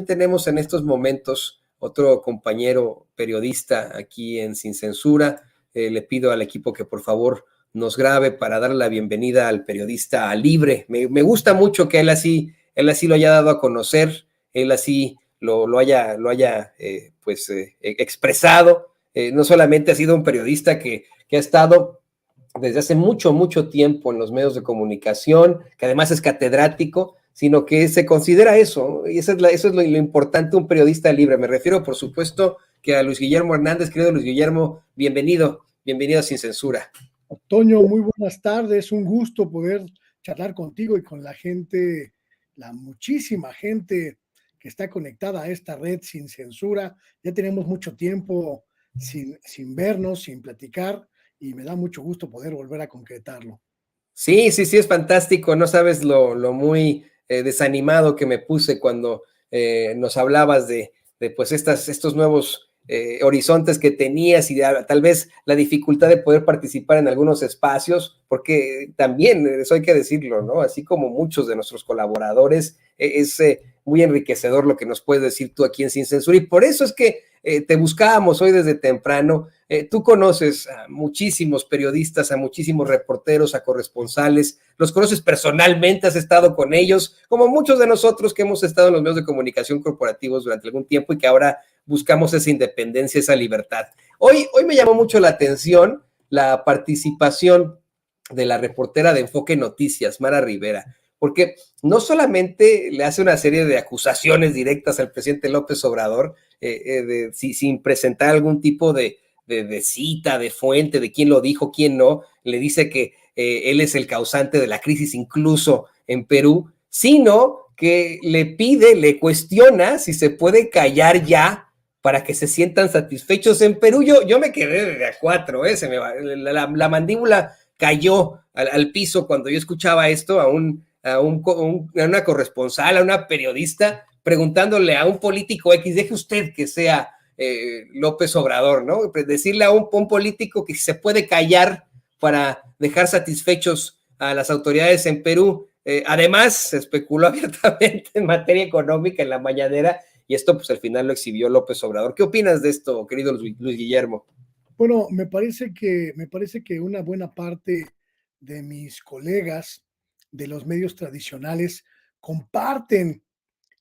Tenemos en estos momentos otro compañero periodista aquí en Sin Censura. Le pido al equipo que por favor nos grabe para darle la bienvenida al periodista libre. Me gusta mucho que él así lo haya dado a conocer, él así lo haya expresado. No solamente ha sido un periodista que ha estado desde hace mucho tiempo en los medios de comunicación, que además es catedrático, sino que se considera eso, y eso es lo importante, un periodista libre. Me refiero, por supuesto, que a Luis Guillermo Hernández. Querido Luis Guillermo, bienvenido a Sin Censura. Toño, muy buenas tardes, un gusto poder charlar contigo y con la gente, la muchísima gente que está conectada a esta red Sin Censura. Ya tenemos mucho tiempo sin vernos, sin platicar, y me da mucho gusto poder volver a concretarlo. Sí, es fantástico. No sabes lo muy desanimado que me puse cuando nos hablabas de pues estos nuevos horizontes que tenías y tal vez la dificultad de poder participar en algunos espacios, porque también, eso hay que decirlo, ¿no? Así como muchos de nuestros colaboradores, es muy enriquecedor lo que nos puedes decir tú aquí en Sin Censura, y por eso es que te buscábamos hoy desde temprano. Tú conoces a muchísimos periodistas, a muchísimos reporteros, a corresponsales, los conoces personalmente, has estado con ellos, como muchos de nosotros que hemos estado en los medios de comunicación corporativos durante algún tiempo y que ahora buscamos esa independencia, esa libertad. Hoy me llamó mucho la atención la participación de la reportera de Enfoque Noticias, Mara Rivera, porque no solamente le hace una serie de acusaciones directas al presidente López Obrador, sin presentar algún tipo de cita, de fuente, de quién lo dijo, quién no, le dice que él es el causante de la crisis incluso en Perú, sino que le cuestiona si se puede callar ya para que se sientan satisfechos. En Perú yo me quedé de a cuatro, la mandíbula cayó al piso cuando yo escuchaba esto a una corresponsal, a una periodista, preguntándole a un político X, deje usted que sea López Obrador, ¿no? Decirle a un político que se puede callar para dejar satisfechos a las autoridades en Perú. Además, se especuló abiertamente en materia económica en la mañanera, y esto pues al final lo exhibió López Obrador. ¿Qué opinas de esto, querido Luis Guillermo? Bueno, me parece que una buena parte de mis colegas de los medios tradicionales comparten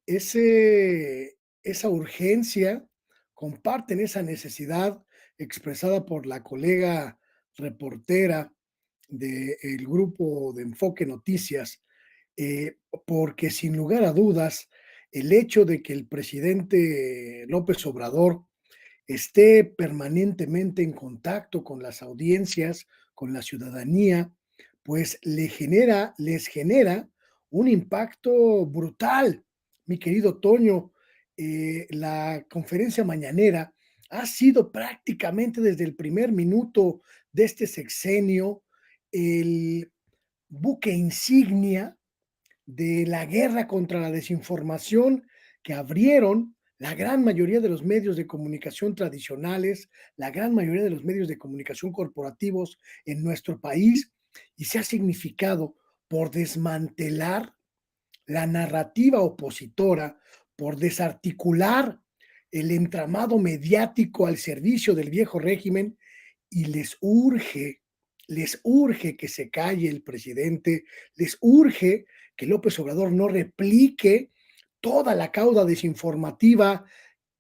esa urgencia, comparten esa necesidad expresada por la colega reportera del grupo de Enfoque Noticias, porque sin lugar a dudas, el hecho de que el presidente López Obrador esté permanentemente en contacto con las audiencias, con la ciudadanía, pues les genera un impacto brutal. Mi querido Toño, la conferencia mañanera ha sido prácticamente desde el primer minuto de este sexenio el buque insignia de la guerra contra la desinformación que abrieron la gran mayoría de los medios de comunicación tradicionales, la gran mayoría de los medios de comunicación corporativos en nuestro país, y se ha significado por desmantelar la narrativa opositora, por desarticular el entramado mediático al servicio del viejo régimen, y les urge que se calle el presidente, les urge que López Obrador no replique toda la cauda desinformativa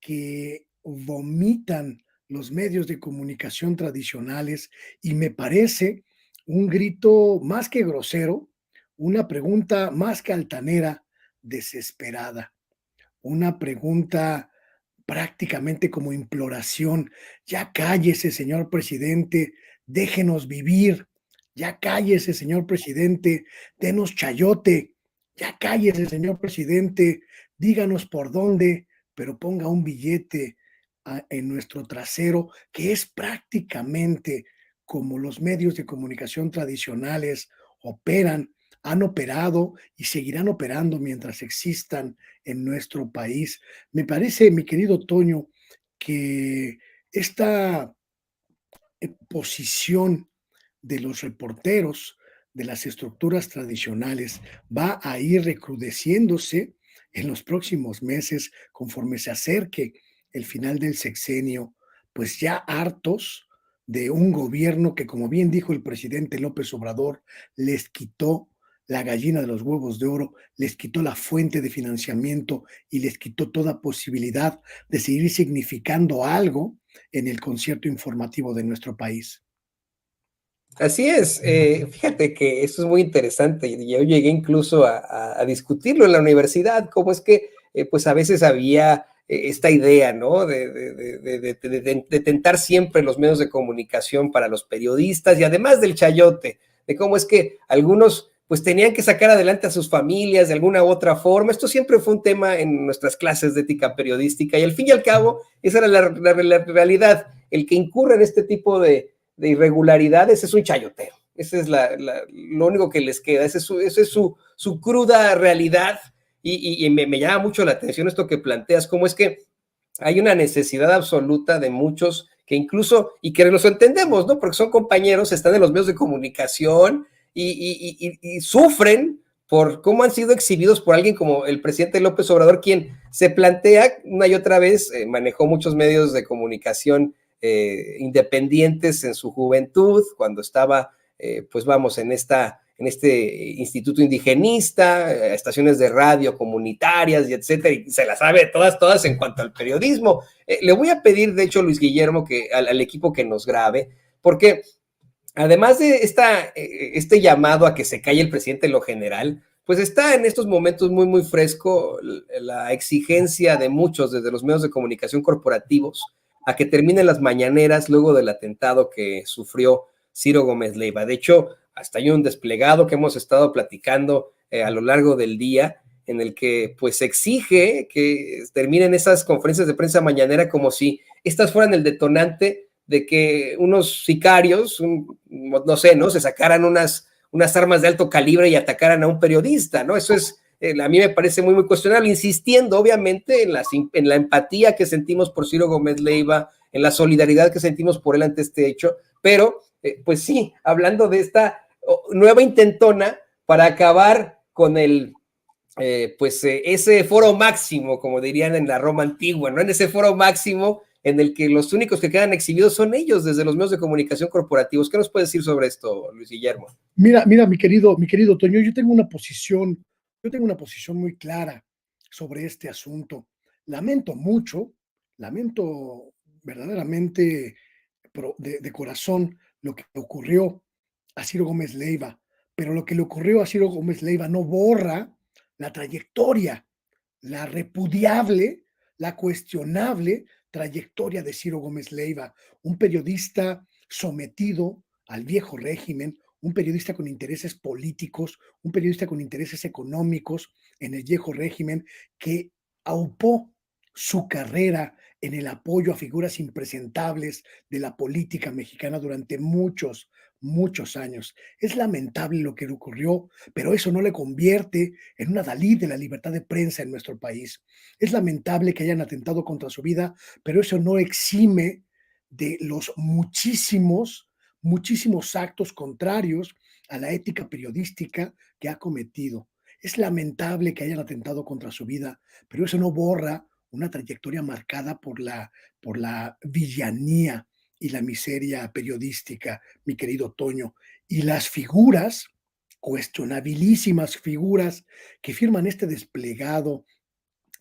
que vomitan los medios de comunicación tradicionales, y me parece un grito más que grosero, una pregunta más que altanera, desesperada, una pregunta prácticamente como imploración. Ya cállese, señor presidente, déjenos vivir. Ya cállese, señor presidente, denos chayote. Ya cállese, señor presidente, díganos por dónde, pero ponga un billete en nuestro trasero, que es prácticamente como los medios de comunicación tradicionales operan, han operado y seguirán operando mientras existan en nuestro país. Me parece, mi querido Toño, que esta posición de los reporteros de las estructuras tradicionales va a ir recrudeciéndose en los próximos meses, conforme se acerque el final del sexenio, pues ya hartos de un gobierno que, como bien dijo el presidente López Obrador, les quitó la gallina de los huevos de oro, les quitó la fuente de financiamiento y les quitó toda posibilidad de seguir significando algo en el concierto informativo de nuestro país. Así es, fíjate que eso es muy interesante y yo llegué incluso a discutirlo en la universidad, cómo es que pues a veces había esta idea, ¿no? De tentar siempre los medios de comunicación para los periodistas y además del chayote, de cómo es que algunos pues tenían que sacar adelante a sus familias de alguna u otra forma. Esto siempre fue un tema en nuestras clases de ética periodística y al fin y al cabo esa era la realidad, el que incurre en este tipo de irregularidades es un chayoteo. Ese es lo único que les queda, esa es su cruda realidad y me llama mucho la atención esto que planteas, cómo es que hay una necesidad absoluta de muchos que incluso, y que nos entendemos, ¿no? Porque son compañeros, están en los medios de comunicación y sufren por cómo han sido exhibidos por alguien como el presidente López Obrador, quien se plantea una y otra vez, manejó muchos medios de comunicación independientes en su juventud, cuando estaba, pues vamos, en este instituto indigenista, estaciones de radio comunitarias y etcétera, y se las sabe todas en cuanto al periodismo. Le voy a pedir, de hecho, Luis Guillermo, que al equipo que nos grabe, porque además de este llamado a que se calle el presidente en lo general, pues está en estos momentos muy fresco la exigencia de muchos desde los medios de comunicación corporativos a que terminen las mañaneras luego del atentado que sufrió Ciro Gómez Leiva. De hecho, hasta hay un desplegado que hemos estado platicando a lo largo del día en el que pues exige que terminen esas conferencias de prensa mañanera como si estas fueran el detonante de que unos sicarios, no sé, ¿no? Se sacaran unas armas de alto calibre y atacaran a un periodista, ¿no? Eso es, a mí me parece muy cuestionable, insistiendo obviamente en la empatía que sentimos por Ciro Gómez Leiva, en la solidaridad que sentimos por él ante este hecho, pero pues sí, hablando de esta nueva intentona para acabar con ese foro máximo, como dirían en la Roma antigua, ¿no? En ese foro máximo en el que los únicos que quedan exhibidos son ellos desde los medios de comunicación corporativos. ¿Qué nos puedes decir sobre esto, Luis Guillermo? Mira, mi querido Toño, yo tengo una posición muy clara sobre este asunto. Lamento mucho, lamento verdaderamente de corazón lo que ocurrió a Ciro Gómez Leiva, pero lo que le ocurrió a Ciro Gómez Leiva no borra la trayectoria, la repudiable, la cuestionable trayectoria de Ciro Gómez Leiva, un periodista sometido al viejo régimen, un periodista con intereses políticos, un periodista con intereses económicos en el viejo régimen, que aupó su carrera en el apoyo a figuras impresentables de la política mexicana durante muchos años. Es lamentable lo que le ocurrió, pero eso no le convierte en una Dalí de la libertad de prensa en nuestro país. Es lamentable que hayan atentado contra su vida, pero eso no exime de los muchísimos actos contrarios a la ética periodística que ha cometido. Es lamentable que hayan atentado contra su vida, pero eso no borra una trayectoria marcada por la villanía y la miseria periodística, mi querido Toño. Y las figuras, cuestionabilísimas figuras que firman este desplegado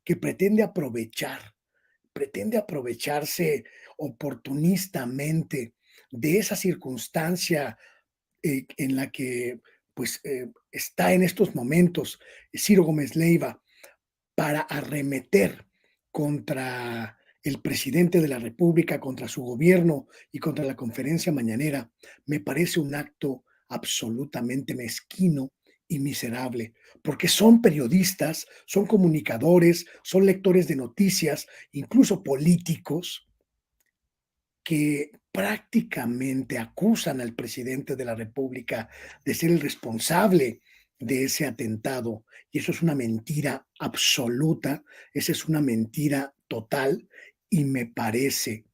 que pretende aprovecharse oportunistamente de esa circunstancia en la que está en estos momentos Ciro Gómez Leiva para arremeter contra el presidente de la República, contra su gobierno y contra la conferencia mañanera, me parece un acto absolutamente mezquino y miserable, porque son periodistas, son comunicadores, son lectores de noticias, incluso políticos, que prácticamente acusan al presidente de la República de ser el responsable de ese atentado. Y eso es una mentira absoluta, esa es una mentira total y me parece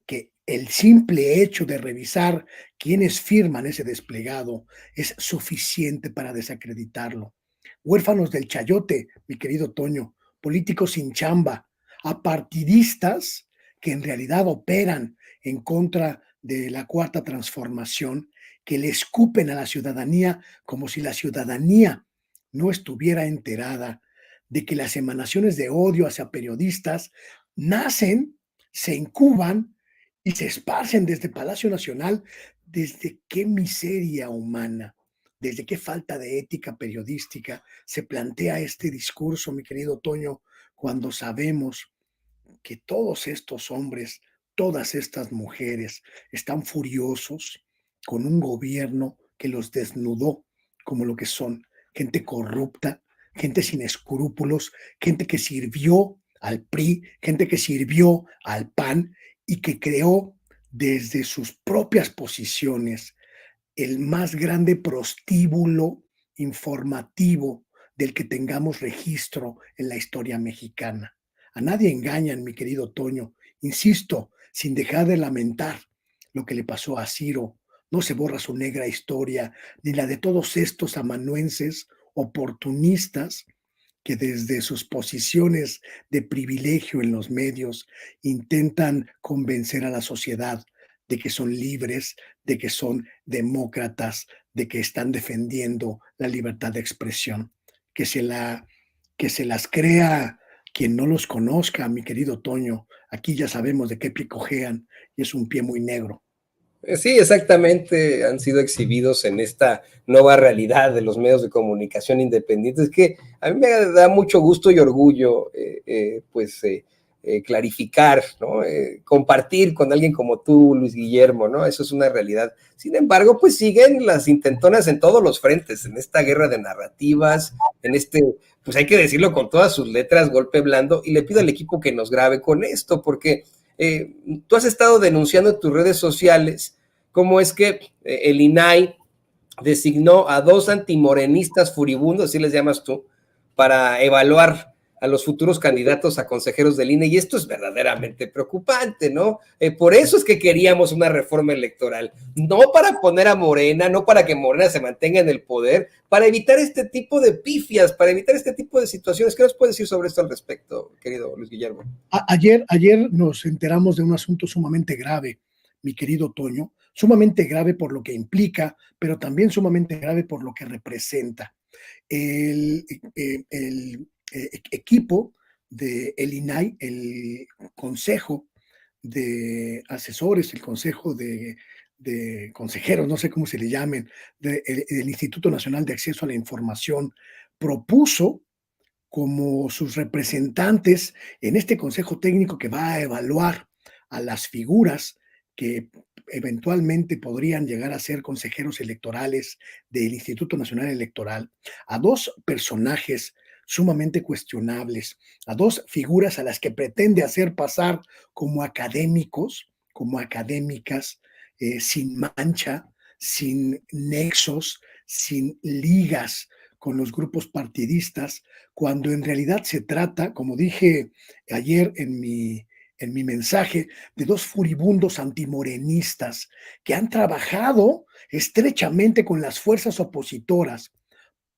que el simple hecho de revisar quiénes firman ese desplegado es suficiente para desacreditarlo. huérfanos del chayote, mi querido Toño, políticos sin chamba, apartidistas que en realidad operan en contra de la cuarta transformación, que le escupen a la ciudadanía como si la ciudadanía no estuviera enterada de que las emanaciones de odio hacia periodistas nacen, se incuban y se esparcen desde Palacio Nacional. ¿Desde qué miseria humana, desde qué falta de ética periodística se plantea este discurso, mi querido Toño, cuando sabemos que todos estos hombres, todas estas mujeres están furiosos con un gobierno que los desnudó como lo que son, gente corrupta, gente sin escrúpulos, gente que sirvió al PRI, gente que sirvió al PAN y que creó desde sus propias posiciones el más grande prostíbulo informativo del que tengamos registro en la historia mexicana. A nadie engañan, mi querido Toño. Insisto, sin dejar de lamentar lo que le pasó a Ciro. No se borra su negra historia, ni la de todos estos amanuenses oportunistas que desde sus posiciones de privilegio en los medios intentan convencer a la sociedad de que son libres, de que son demócratas, de que están defendiendo la libertad de expresión. Que se, la, que se las crea quien no los conozca, mi querido Toño. Aquí ya sabemos de qué pie cojean y es un pie muy negro. Sí, exactamente, han sido exhibidos en esta nueva realidad de los medios de comunicación independientes, que a mí me da mucho gusto y orgullo, clarificar, ¿no? Compartir con alguien como tú, Luis Guillermo, ¿no? Eso es una realidad. Sin embargo, pues siguen las intentonas en todos los frentes, en esta guerra de narrativas, en este, pues hay que decirlo con todas sus letras, golpe blando, y le pido al equipo que nos grabe con esto, porque tú has estado denunciando en tus redes sociales cómo es que el INAI designó a 2 antimorenistas furibundos, así les llamas tú, para evaluar a los futuros candidatos a consejeros del INE, y esto es verdaderamente preocupante, ¿no? Por eso es que queríamos una reforma electoral, no para poner a Morena, no para que Morena se mantenga en el poder, para evitar este tipo de pifias, para evitar este tipo de situaciones. ¿Qué nos puedes decir sobre esto al respecto, querido Luis Guillermo? Ayer nos enteramos de un asunto sumamente grave, mi querido Toño, sumamente grave por lo que implica, pero también sumamente grave por lo que representa. El, equipo del INAI, el Consejo de Asesores, el Consejo de Consejeros, no sé cómo se le llamen, del Instituto Nacional de Acceso a la Información, propuso como sus representantes en este consejo técnico que va a evaluar a las figuras que eventualmente podrían llegar a ser consejeros electorales del Instituto Nacional Electoral, a 2 personajes sumamente cuestionables, a 2 figuras a las que pretende hacer pasar como académicos, como académicas, sin mancha, sin nexos, sin ligas con los grupos partidistas, cuando en realidad se trata, como dije ayer en mi mensaje, de 2 furibundos antimorenistas que han trabajado estrechamente con las fuerzas opositoras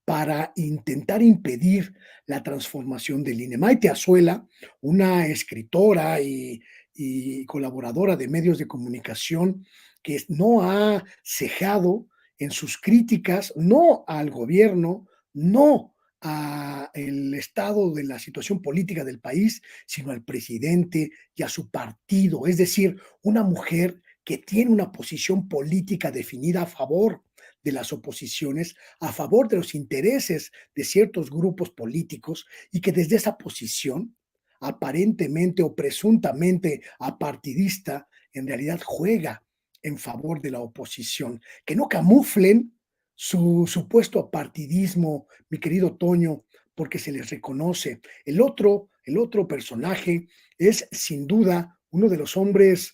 para intentar impedir la transformación del INE. Maite Azuela, una escritora y colaboradora de medios de comunicación que no ha cejado en sus críticas, no al gobierno, no al estado de la situación política del país, sino al presidente y a su partido. Es decir, una mujer que tiene una posición política definida a favor de las oposiciones, a favor de los intereses de ciertos grupos políticos y que desde esa posición, aparentemente o presuntamente apartidista, en realidad juega en favor de la oposición. Que no camuflen su supuesto apartidismo, mi querido Toño, porque se les reconoce. El otro personaje es sin duda uno de los hombres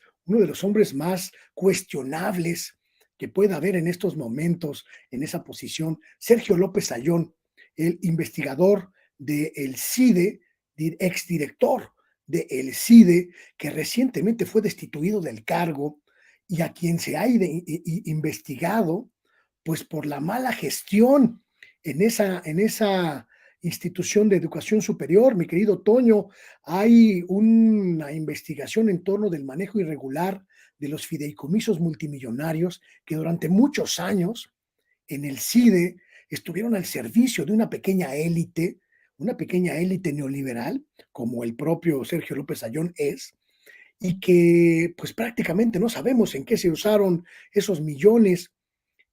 más cuestionables que pueda haber en estos momentos en esa posición, Sergio López Ayón, el investigador del CIDE, exdirector del CIDE, que recientemente fue destituido del cargo y a quien se ha investigado pues por la mala gestión en esa institución de educación superior, mi querido Toño, hay una investigación en torno del manejo irregular de los fideicomisos multimillonarios que durante muchos años en el CIDE estuvieron al servicio de una pequeña élite neoliberal, como el propio Sergio López Ayón es, y que pues prácticamente no sabemos en qué se usaron esos millones.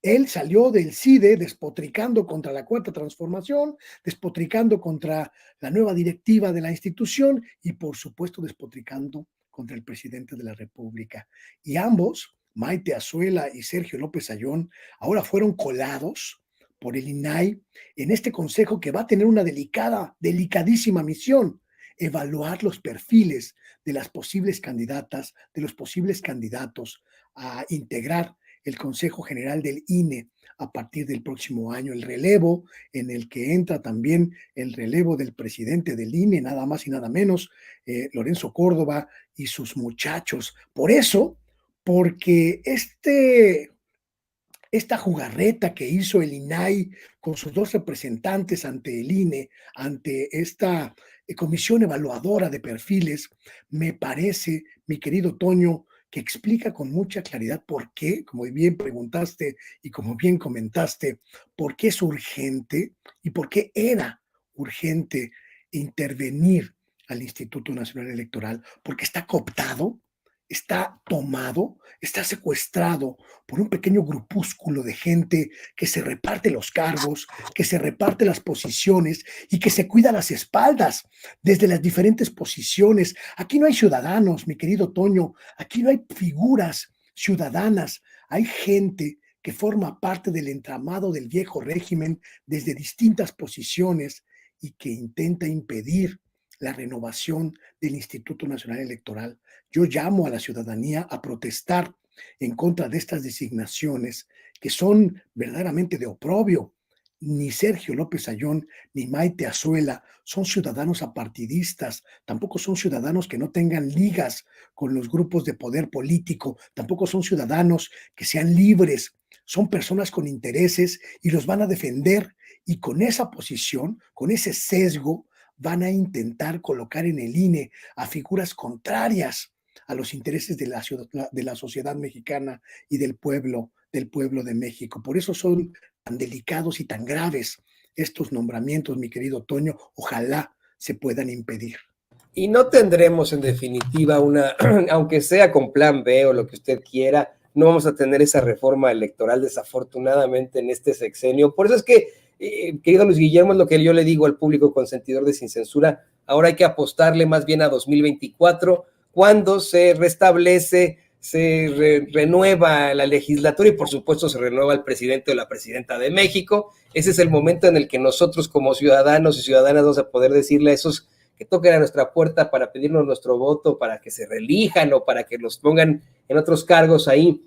Él salió del CIDE despotricando contra la Cuarta Transformación, despotricando contra la nueva directiva de la institución y, por supuesto, despotricando contra el presidente de la República. Y ambos, Maite Azuela y Sergio López Ayón, ahora fueron colados por el INAI en este consejo que va a tener una delicadísima misión: evaluar los perfiles de las posibles candidatas, de los posibles candidatos a integrar el Consejo General del INE a partir del próximo año, el relevo en el que entra también el relevo del presidente del INE, nada más y nada menos, Lorenzo Córdoba y sus muchachos. Por eso, porque esta jugarreta que hizo el INAI con sus dos representantes ante el INE, ante esta comisión evaluadora de perfiles, me parece, mi querido Toño, que explica con mucha claridad por qué, como bien preguntaste y como bien comentaste, por qué es urgente y por qué era urgente intervenir al Instituto Nacional Electoral, porque está cooptado, está tomado, está secuestrado por un pequeño grupúsculo de gente que se reparte los cargos, que se reparte las posiciones y que se cuida las espaldas desde las diferentes posiciones. Aquí no hay ciudadanos, mi querido Toño, aquí no hay figuras ciudadanas, hay gente que forma parte del entramado del viejo régimen desde distintas posiciones y que intenta impedir la renovación del Instituto Nacional Electoral. Yo llamo a la ciudadanía a protestar en contra de estas designaciones que son verdaderamente de oprobio. Ni Sergio López Ayón ni Maite Azuela son ciudadanos apartidistas, tampoco son ciudadanos que no tengan ligas con los grupos de poder político, tampoco son ciudadanos que sean libres, son personas con intereses y los van a defender, y con esa posición, con ese sesgo, van a intentar colocar en el INE a figuras contrarias a los intereses de la sociedad mexicana y del pueblo de México. Por eso son tan delicados y tan graves estos nombramientos, mi querido Toño. Ojalá se puedan impedir. Y no tendremos en definitiva una, aunque sea con plan B o lo que usted quiera, no vamos a tener esa reforma electoral desafortunadamente en este sexenio. Por eso es que, querido Luis Guillermo, es lo que yo le digo al público consentidor de Sin Censura, ahora hay que apostarle más bien a 2024, cuando se restablece, renueva la legislatura y por supuesto se renueva el presidente o la presidenta de México. Ese es el momento en el que nosotros como ciudadanos y ciudadanas vamos a poder decirle a esos que toquen a nuestra puerta para pedirnos nuestro voto, para que se reelijan o para que los pongan en otros cargos ahí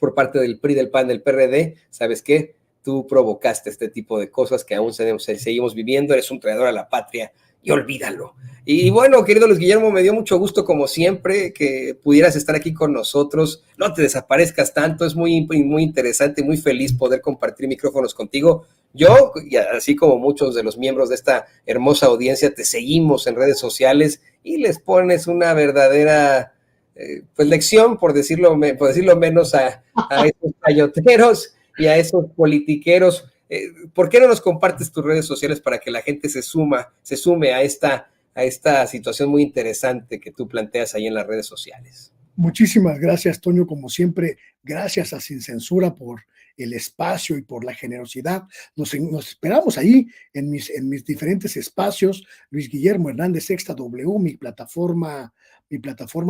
por parte del PRI, del PAN, del PRD. ¿Sabes qué? Tú provocaste este tipo de cosas que aún seguimos viviendo, eres un traidor a la patria y olvídalo. Y bueno, querido Luis Guillermo, me dio mucho gusto como siempre que pudieras estar aquí con nosotros. No te desaparezcas tanto, es muy interesante, muy feliz poder compartir micrófonos contigo. Yo, y así como muchos de los miembros de esta hermosa audiencia, te seguimos en redes sociales y les pones una verdadera pues lección, por decirlo menos, a esos chayoteros y a esos politiqueros. ¿Por qué no nos compartes tus redes sociales para que la gente se sume a esta situación muy interesante que tú planteas ahí en las redes sociales? Muchísimas gracias, Toño, como siempre. Gracias a Sin Censura por el espacio y por la generosidad. Nos esperamos ahí en mis diferentes espacios. Luis Guillermo Hernández Sexta W, mi plataforma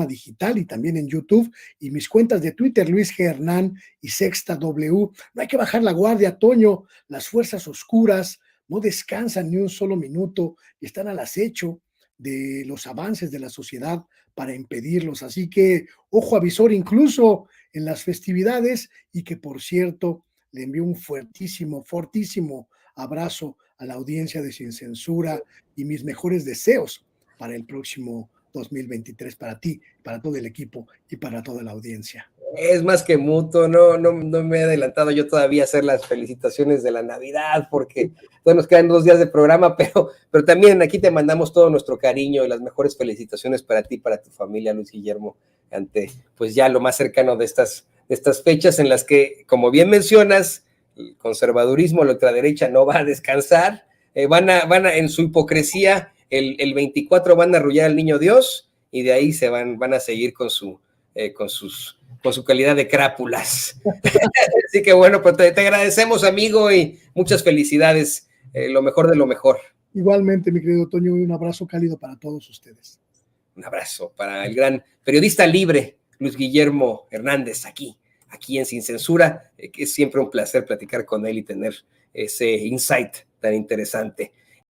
digital y también en YouTube, y mis cuentas de Twitter, Luis G. Hernán y Sexta W. No hay que bajar la guardia, Toño. Las fuerzas oscuras no descansan ni un solo minuto y están al acecho de los avances de la sociedad para impedirlos. Así que ojo avisor incluso en las festividades, y que por cierto le envío un fuertísimo, fortísimo abrazo a la audiencia de Sin Censura y mis mejores deseos para el próximo 2023 para ti, para todo el equipo y para toda la audiencia. Es más que mutuo, no me he adelantado yo todavía a hacer las felicitaciones de la Navidad, porque bueno, nos quedan 2 días de programa, pero también aquí te mandamos todo nuestro cariño y las mejores felicitaciones para ti, para tu familia, Luis Guillermo, ante pues ya lo más cercano de estas fechas en las que, como bien mencionas, el conservadurismo, la ultraderecha no va a descansar, van a en su hipocresía, el 24 van a arrullar al niño Dios y de ahí van a seguir con su calidad de crápulas. Así que bueno, pues te agradecemos, amigo, y muchas felicidades, lo mejor de lo mejor. Igualmente, mi querido Toño, y un abrazo cálido para todos ustedes. Un abrazo para el gran periodista libre, Luis Guillermo Hernández, aquí en Sin Censura, que es siempre un placer platicar con él y tener ese insight tan interesante.